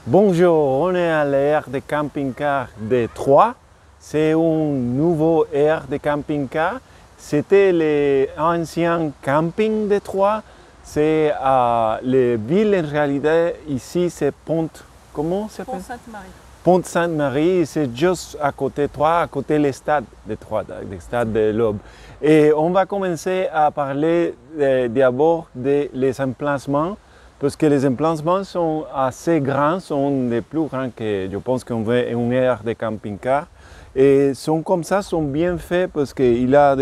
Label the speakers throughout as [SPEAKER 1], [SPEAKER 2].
[SPEAKER 1] Bonjour, on est à l'aire de camping-car de Troyes. C'est un nouveau aire de camping-car. C'était l'ancien camping de Troyes. C'est les villes en réalité. Ici, c'est comment ça s'appelle?
[SPEAKER 2] Pont-Sainte-Marie.
[SPEAKER 1] Pont-Sainte-Marie, c'est juste à côté de Troyes, à côté du stade de Troyes, le stade de l'Aube. Et on va commencer à parler d'abord des emplacements. Parce que les emplacements sont assez grands, sont les plus grands que je pense qu'on veut une aire de camping-car. Et sont comme ça, sont bien faits parce qu'il y a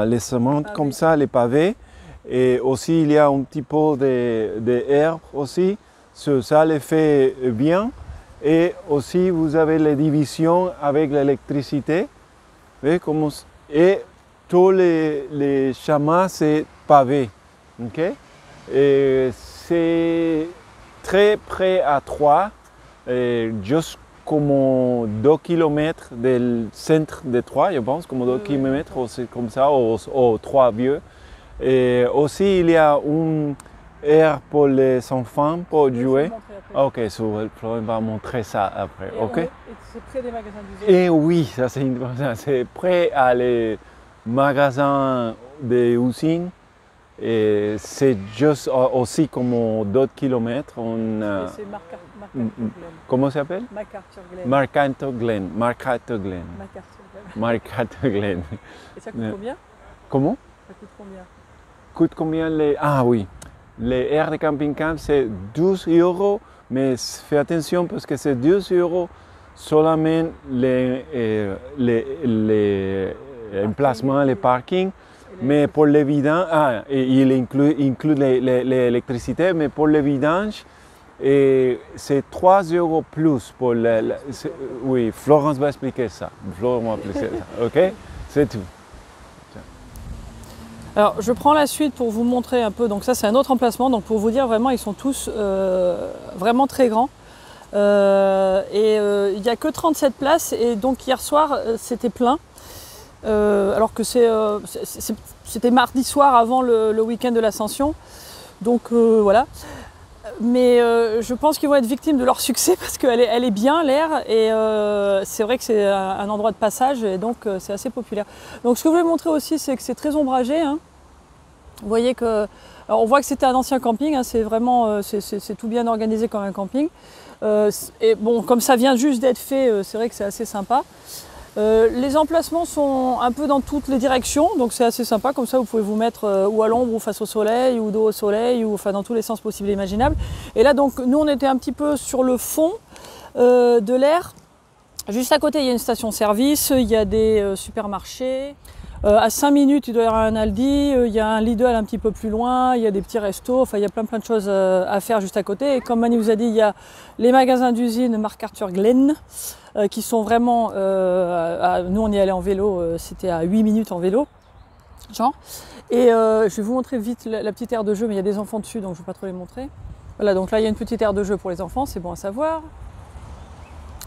[SPEAKER 1] les semences comme ça, les pavés. Et aussi il y a un petit peu d'herbe aussi. Ça les fait bien. Et aussi vous avez les divisions avec l'électricité. Et tous les chemins, c'est pavé. Okay? Et c'est très près à Troyes, juste comme 2 km du centre de Troyes, je pense, comme 2 km, comme ça, aux Troyes-Vieux. Et aussi, il y a une aire pour les enfants pour jouer. Ok, on va montrer ça après.
[SPEAKER 2] Et c'est près des magasins du
[SPEAKER 1] Et oui, ça c'est intéressant. C'est près à les magasins des usines. Et c'est juste aussi comme d'autres kilomètres.
[SPEAKER 2] C'est MacArthur Glen.
[SPEAKER 1] Comment ça s'appelle?
[SPEAKER 2] MacArthur Glen.
[SPEAKER 1] MacArthur Glen. MacArthur Glen. MacArthur Glen.
[SPEAKER 2] Et ça coûte combien?
[SPEAKER 1] Comment?
[SPEAKER 2] Ça coûte combien?
[SPEAKER 1] Coûte combien les... Ah oui, les aires de camping-camp c'est 12 €, mais fais attention parce que c'est 12 € seulement les emplacements, les parkings. Mais pour les vidanges, il inclut l'électricité, mais pour les vidanges, c'est 3 € plus pour oui, Florence va expliquer ça. Ok? C'est tout.
[SPEAKER 2] Alors, je prends la suite pour vous montrer un peu. Donc ça, c'est un autre emplacement. Donc pour vous dire, vraiment, ils sont tous vraiment très grands. Il n'y a que 37 places. Et donc hier soir, c'était plein. Alors que c'était mardi soir avant le week-end de l'Ascension. Donc voilà. Mais je pense qu'ils vont être victimes de leur succès parce qu'elle est bien l'air et c'est vrai que c'est un endroit de passage et donc c'est assez populaire. Donc ce que je voulais montrer aussi, c'est que c'est très ombragé. Hein. Vous voyez que, alors on voit que c'était un ancien camping, hein, c'est vraiment, c'est tout bien organisé comme un camping. Et bon, comme ça vient juste d'être fait, c'est vrai que c'est assez sympa. Les emplacements sont un peu dans toutes les directions, donc c'est assez sympa, comme ça vous pouvez vous mettre ou à l'ombre ou face au soleil ou dos au soleil, ou enfin dans tous les sens possibles et imaginables. Et là donc nous on était un petit peu sur le fond de l'aire. Juste à côté il y a une station-service, il y a des supermarchés. À 5 minutes il doit y avoir un Aldi, il y a un Lidl un petit peu plus loin, il y a des petits restos, enfin il y a plein de choses à faire juste à côté. Et comme Mani vous a dit, il y a les magasins d'usine MacArthur Glen. Qui sont vraiment, nous on y allait en vélo, c'était à 8 minutes en vélo, genre. Et je vais vous montrer vite la petite aire de jeu, mais il y a des enfants dessus, donc je ne vais pas trop les montrer. Voilà, donc là il y a une petite aire de jeu pour les enfants, c'est bon à savoir.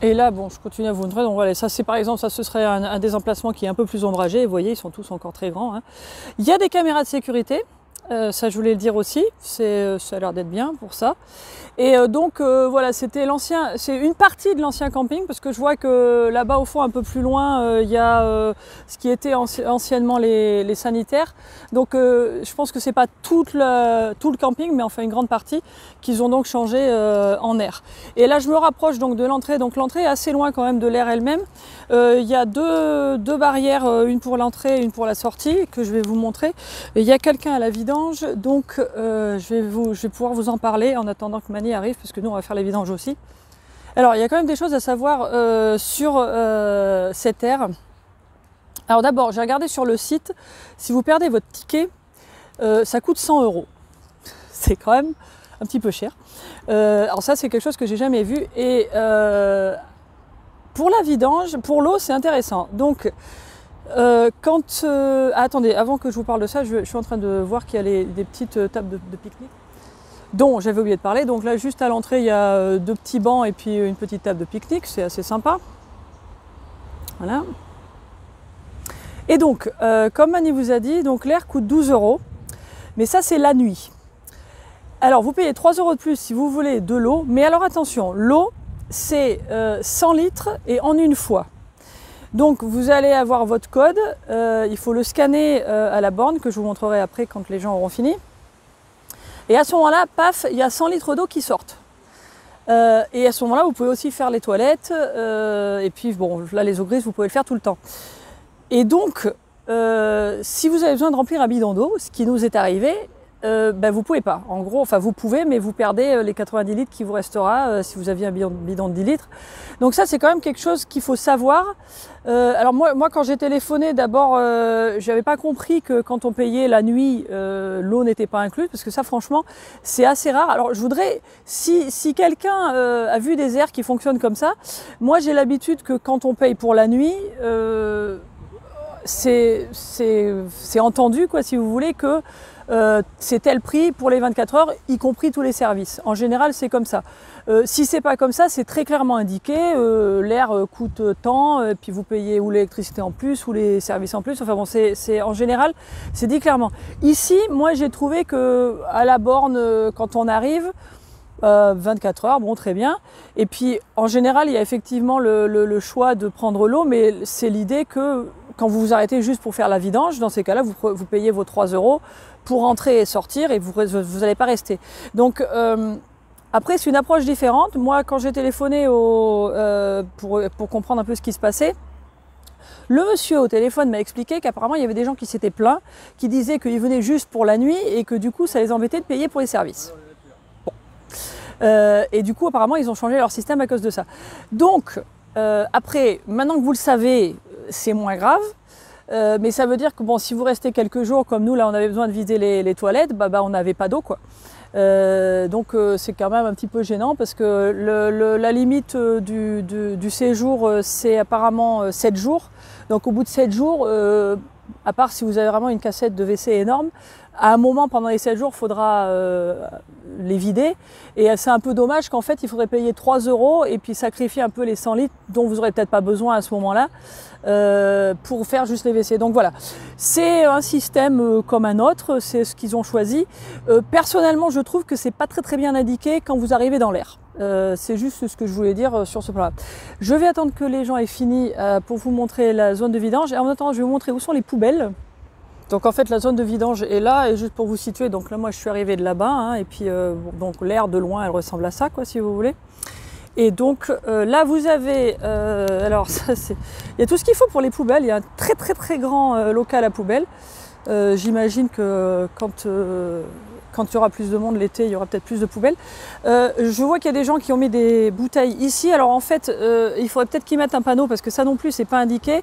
[SPEAKER 2] Et là, bon, je continue à vous montrer, donc voilà, ça c'est par exemple, ça ce serait un des emplacements qui est un peu plus ombragé, vous voyez, ils sont tous encore très grands. Hein. Il y a des caméras de sécurité, ça je voulais le dire aussi, ça a l'air d'être bien pour ça. Et donc voilà, c'est une partie de l'ancien camping parce que je vois que là-bas au fond un peu plus loin il y a ce qui était anciennement les sanitaires. Donc je pense que c'est pas tout le camping mais enfin une grande partie qu'ils ont donc changé en aire. Et là je me rapproche donc de l'entrée, donc l'entrée est assez loin quand même de l'aire elle-même. Il y a deux barrières, une pour l'entrée et une pour la sortie que je vais vous montrer. Et il y a quelqu'un à la vidange, donc je vais pouvoir vous en parler en attendant que Mani arrive, parce que nous on va faire les vidanges aussi. Alors il y a quand même des choses à savoir sur cette aire. Alors d'abord, j'ai regardé sur le site, si vous perdez votre ticket, ça coûte 100 €. C'est quand même un petit peu cher. Alors ça c'est quelque chose que j'ai jamais vu. Et pour la vidange, pour l'eau c'est intéressant. Donc attendez, avant que je vous parle de ça, je suis en train de voir qu'il y a des petites tables de pique-nique dont j'avais oublié de parler. Donc là, juste à l'entrée, il y a 2 petits bancs et puis une petite table de pique-nique. C'est assez sympa. Voilà. Et donc, comme Mani vous a dit, donc l'air coûte 12 €. Mais ça, c'est la nuit. Alors vous payez 3 € de plus si vous voulez de l'eau, mais alors attention, l'eau c'est 100 litres et en une fois. Donc vous allez avoir votre code, il faut le scanner à la borne que je vous montrerai après quand les gens auront fini. Et à ce moment-là, paf, il y a 100 litres d'eau qui sortent. Et à ce moment-là, vous pouvez aussi faire les toilettes. Et puis bon, là les eaux grises, vous pouvez le faire tout le temps. Et donc, si vous avez besoin de remplir un bidon d'eau, ce qui nous est arrivé, ben vous pouvez pas. En gros, enfin vous pouvez, mais vous perdez les 90 litres qui vous restera si vous aviez un bidon de 10 litres. Donc ça, c'est quand même quelque chose qu'il faut savoir. Alors moi, quand j'ai téléphoné, d'abord, j'avais pas compris que quand on payait la nuit, l'eau n'était pas incluse, parce que ça, franchement, c'est assez rare. Alors je voudrais, si quelqu'un a vu des aires qui fonctionnent comme ça, moi j'ai l'habitude que quand on paye pour la nuit, c'est entendu, quoi, si vous voulez, que c'est tel prix pour les 24 heures, y compris tous les services. En général, c'est comme ça. Si c'est pas comme ça, c'est très clairement indiqué. L'air coûte tant, puis vous payez ou l'électricité en plus, ou les services en plus. Enfin bon, en général, c'est dit clairement. Ici, moi, j'ai trouvé que à la borne, quand on arrive, 24 heures, bon, très bien. Et puis, en général, il y a effectivement le choix de prendre l'eau, mais c'est l'idée que quand vous vous arrêtez juste pour faire la vidange, dans ces cas-là, vous payez vos 3 € pour entrer et sortir, et vous n'allez pas rester. Donc, après, c'est une approche différente. Moi, quand j'ai téléphoné pour comprendre un peu ce qui se passait, le monsieur au téléphone m'a expliqué qu'apparemment, il y avait des gens qui s'étaient plaints, qui disaient qu'ils venaient juste pour la nuit et que du coup, ça les embêtait de payer pour les services. Bon. Et du coup, apparemment, ils ont changé leur système à cause de ça. Donc, après, maintenant que vous le savez, c'est moins grave. Mais ça veut dire que bon, si vous restez quelques jours, comme nous, là, on avait besoin de vider les toilettes, on n'avait pas d'eau, quoi. Donc c'est quand même un petit peu gênant parce que la limite du séjour, c'est apparemment 7 jours. Donc au bout de 7 jours, à part si vous avez vraiment une cassette de WC énorme, à un moment pendant les 7 jours, il faudra les vider. Et c'est un peu dommage qu'en fait, il faudrait payer 3 € et puis sacrifier un peu les 100 litres dont vous n'aurez peut-être pas besoin à ce moment-là pour faire juste les WC. Donc voilà, c'est un système comme un autre, c'est ce qu'ils ont choisi. Personnellement, je trouve que c'est pas très bien indiqué quand vous arrivez dans l'air. C'est juste ce que je voulais dire sur ce plan-là. Je vais attendre que les gens aient fini pour vous montrer la zone de vidange. Et en attendant, je vais vous montrer où sont les poubelles. Donc en fait la zone de vidange est là, et juste pour vous situer, donc là moi je suis arrivée de là-bas, hein, et puis donc l'air de loin elle ressemble à ça, quoi, si vous voulez. Et donc là vous avez, alors ça c'est, il y a tout ce qu'il faut pour les poubelles, il y a un très grand local à poubelles. J'imagine que quand il y aura plus de monde l'été, il y aura peut-être plus de poubelles. Je vois qu'il y a des gens qui ont mis des bouteilles ici. Alors en fait, il faudrait peut-être qu'ils mettent un panneau parce que ça non plus, c'est pas indiqué.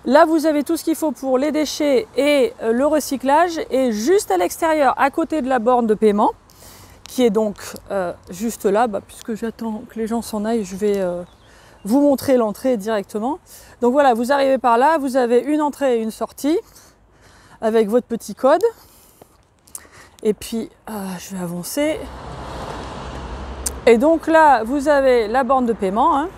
[SPEAKER 2] Là, vous avez tout ce qu'il faut pour les déchets et le recyclage. Et juste à l'extérieur, à côté de la borne de paiement, qui est donc juste là, puisque j'attends que les gens s'en aillent, je vais vous montrer l'entrée directement. Donc voilà, vous arrivez par là, vous avez une entrée et une sortie avec votre petit code. Et puis, je vais avancer. Et donc là, vous avez la borne de paiement, hein,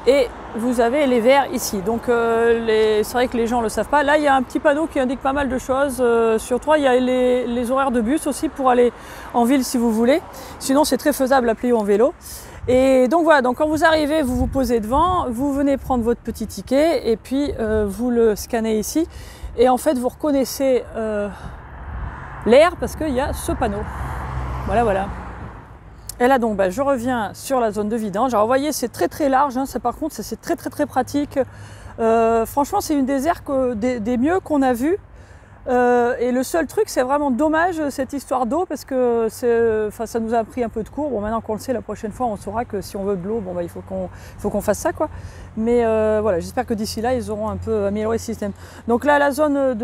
[SPEAKER 2] et vous avez les verres ici. Donc, c'est vrai que les gens ne le savent pas. Là, il y a un petit panneau qui indique pas mal de choses. Sur 3, il y a les horaires de bus aussi pour aller en ville si vous voulez. Sinon, c'est très faisable à plier en vélo. Et donc voilà, donc quand vous arrivez, vous vous posez devant, vous venez prendre votre petit ticket et puis vous le scannez ici. Et en fait, vous reconnaissez l'air parce qu'il y a ce panneau. Voilà. Et là donc je reviens sur la zone de vidange. Alors vous voyez, c'est très large, hein, ça par contre c'est très pratique. Franchement, c'est une des aires des mieux qu'on a vues. Et le seul truc, c'est vraiment dommage cette histoire d'eau parce que ça nous a pris un peu de cours. Bon, maintenant qu'on le sait, la prochaine fois on saura que si on veut de l'eau, il faut qu'on fasse ça, quoi. Mais voilà, j'espère que d'ici là ils auront un peu amélioré le système. Donc là, la zone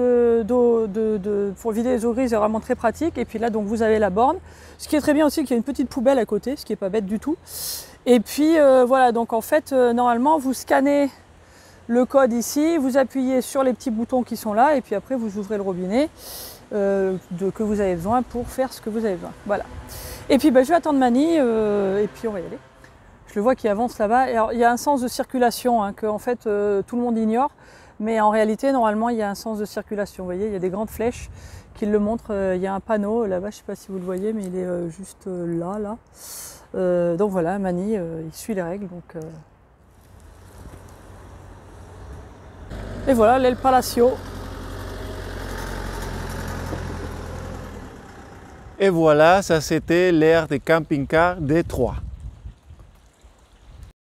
[SPEAKER 2] pour vider les eaux grises est vraiment très pratique. Et puis là, donc vous avez la borne. Ce qui est très bien aussi, c'est qu'il y a une petite poubelle à côté, ce qui n'est pas bête du tout. Et puis voilà, donc en fait, normalement, vous scannez le code ici, vous appuyez sur les petits boutons qui sont là et puis après vous ouvrez le robinet que vous avez besoin pour faire ce que vous avez besoin. Voilà. Et puis je vais attendre Mani et puis on va y aller. Je le vois qui avance là-bas. Alors il y a un sens de circulation que en fait tout le monde ignore, mais en réalité normalement il y a un sens de circulation. Vous voyez, il y a des grandes flèches qu'il le montre. Il y a un panneau là-bas, je ne sais pas si vous le voyez, mais il est juste là. Donc voilà, Mani, il suit les règles. Donc, Et voilà, l'El Palacio.
[SPEAKER 1] Et voilà, ça c'était l'aire de camping-car de Troyes.